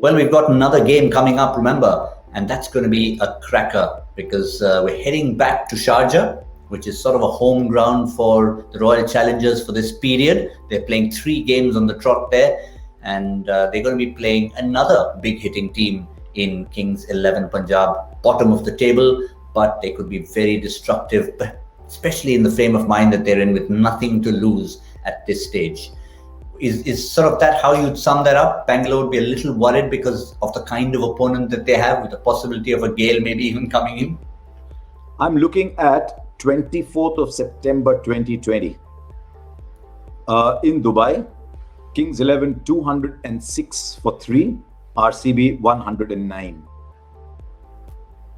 Well, we've got another game coming up, remember, and that's going to be a cracker because we're heading back to Sharjah, which is sort of a home ground for the Royal Challengers for this period. They're playing 3 games on the trot there, and they're going to be playing another big hitting team in Kings 11 Punjab, bottom of the table, but they could be very destructive, especially in the frame of mind that they're in with nothing to lose at this stage. Is sort of that how you'd sum that up? Bangalore would be a little worried because of the kind of opponent that they have, with the possibility of a gale maybe even coming in? I'm looking at 24th of September 2020 in Dubai. Kings 11 206 for 3, RCB 109.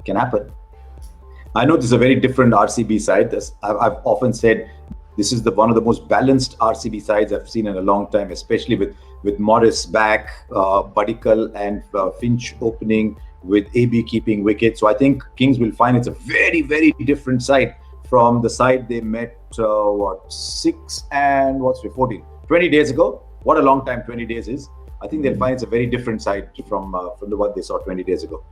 Can happen. I know this is a very different RCB side. I've often said this is one of the most balanced RCB sides I've seen in a long time, especially with Morris back, Badikal and Finch opening, with AB keeping wicket. So I think Kings will find it's a very, very different side from the side they met 20 days ago. What a long time 20 days is. I think they'll find it's a very different side from the one they saw 20 days ago.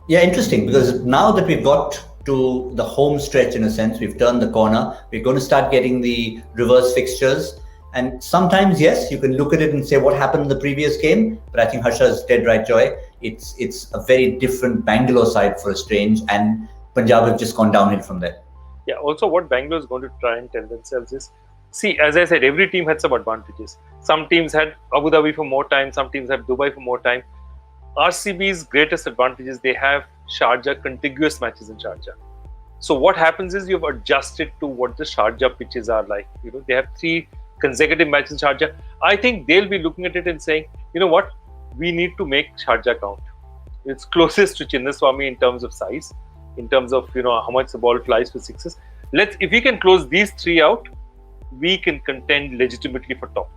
Yeah, interesting, because now that we've got to the home stretch, in a sense, we've turned the corner, we're going to start getting the reverse fixtures. And sometimes, yes, you can look at it and say what happened in the previous game, but I think Harsha's dead right, Joy. It's a very different Bangalore side for a strange, and Punjab have just gone downhill from there. Yeah, also what Bangalore is going to try and tell themselves is, see, as I said, every team had some advantages. Some teams had Abu Dhabi for more time, some teams had Dubai for more time. RCB's greatest advantage is they have Sharjah, contiguous matches in Sharjah. So what happens is you've adjusted to what the Sharjah pitches are like. You know, they have 3 consecutive matches in Sharjah. I think they'll be looking at it and saying, you know what, we need to make Sharjah count. It's closest to Chinnaswamy in terms of size, in terms of, you know, how much the ball flies for sixes. If we can close these 3 out, we can contend legitimately for top.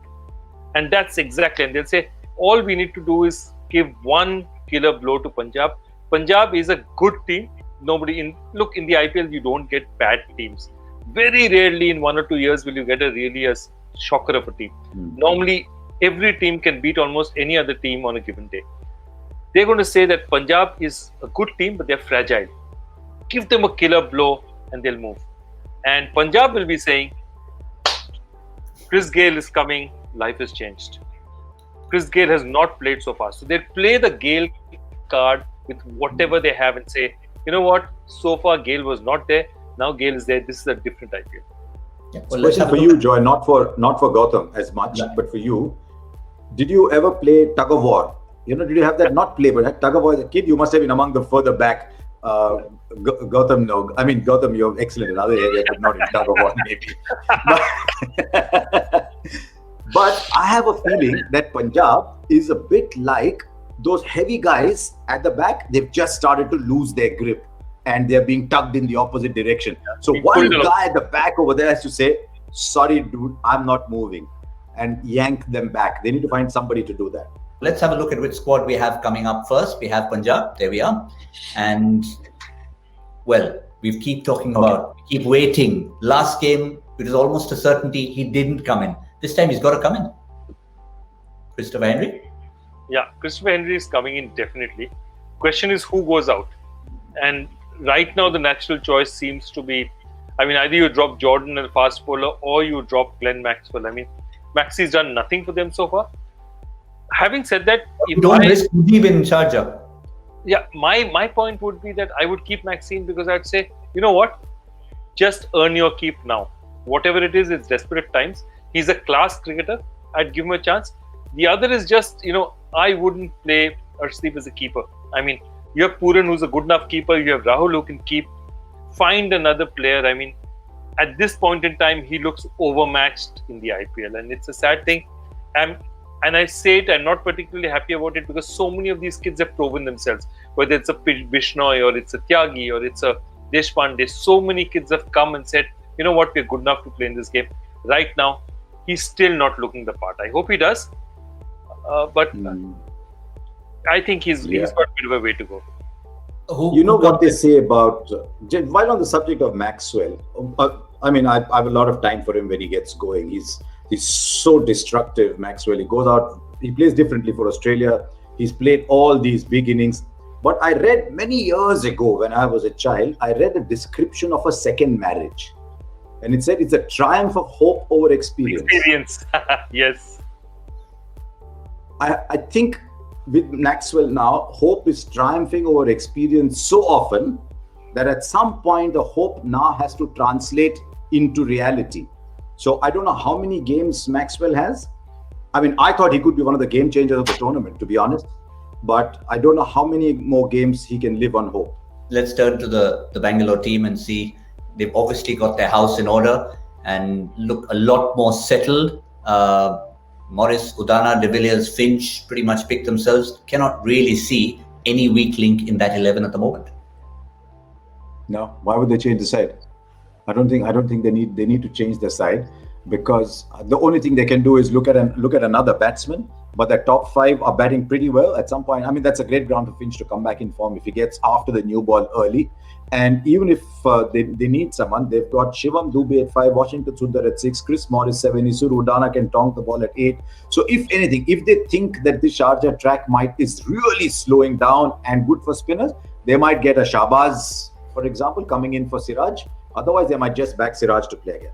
And that's exactly, and they'll say, all we need to do is give one killer blow to Punjab. Punjab is a good team. In the IPL, you don't get bad teams. Very rarely in 1 or 2 years will you get a shocker of a team. Normally, every team can beat almost any other team on a given day. They're going to say that Punjab is a good team, but they're fragile. Give them a killer blow and they'll move. And Punjab will be saying, Chris Gayle is coming, life has changed. Chris Gayle has not played so far. So they'll play the Gayle card with whatever they have and say, you know what, so far Gayle was not there, now Gayle is there, this is a different IPL. Yeah, well, question for you, Joy, not for Gautam as much, but for you, did you ever play tug of war? You know, did you have that, not play, but tug of war as a kid? You must have been among the further back. Gautam, no. I mean, Gautam, you're excellent in other areas, but not in tug of war, maybe. But I have a feeling that Punjab is a bit like those heavy guys at the back. They've just started to lose their grip and they're being tugged in the opposite direction. So one guy at the back over there has to say, sorry, dude, I'm not moving, and yank them back. They need to find somebody to do that. Let's have a look at which squad we have coming up first. We have Punjab. There we are. And, well, we keep talking about, keep waiting. Last game, it was almost a certainty he didn't come in. This time he's got to come in. Christopher Henry? Yeah, Christopher Henry is coming in definitely. Question is who goes out. And right now the natural choice seems to be, I mean, either you drop Jordan as a fast bowler or you drop Glenn Maxwell. I mean, Maxie's done nothing for them so far. Having said that, if don't risk deep in Sharjah. Yeah, my point would be that I would keep Maxine because I'd say, you know what, just earn your keep now. Whatever it is, it's desperate times. He's a class cricketer. I'd give him a chance. The other is just, you know, I wouldn't play Arshdeep as a keeper. I mean, you have Pooran, who's a good enough keeper. You have Rahul, who can keep. Find another player. I mean, at this point in time, he looks overmatched in the IPL, and it's a sad thing. And I say it, I'm not particularly happy about it because so many of these kids have proven themselves. Whether it's a Bishnoi or it's a Tyagi or it's a Deshpande, so many kids have come and said, you know what, we're good enough to play in this game. Right now, he's still not looking the part. I hope he does. But I think he's got a bit of a way to go. You know what they say about, while on the subject of Maxwell, I mean, I have a lot of time for him when he gets going. He's so destructive, Maxwell. He goes out, he plays differently for Australia. He's played all these big innings. But I read many years ago, when I was a child, I read a description of a second marriage. And it said it's a triumph of hope over experience. Yes. I think with Maxwell now, hope is triumphing over experience so often that at some point the hope now has to translate into reality. So I don't know how many games Maxwell has. I mean, I thought he could be one of the game changers of the tournament, to be honest. But I don't know how many more games he can live on hope. Let's turn to the Bangalore team and see. They've obviously got their house in order and look a lot more settled. Morris, Udana, De Villiers, Finch pretty much picked themselves. Cannot really see any weak link in that 11 at the moment. No, why would they change the side? I don't think they need to change the side, because the only thing they can do is look at another batsman. But the top 5 are batting pretty well at some point. I mean, that's a great ground for Finch to come back in form if he gets after the new ball early. And even if they need someone, they've got Shivam Dubey at 5, Washington Sundar at 6, Chris Morris 7, Isuru Udana can tonk the ball at 8. So if anything, if they think that the Sharjah track is really slowing down and good for spinners, they might get a Shahbaz, for example, coming in for Siraj. Otherwise, they might just back Siraj to play again.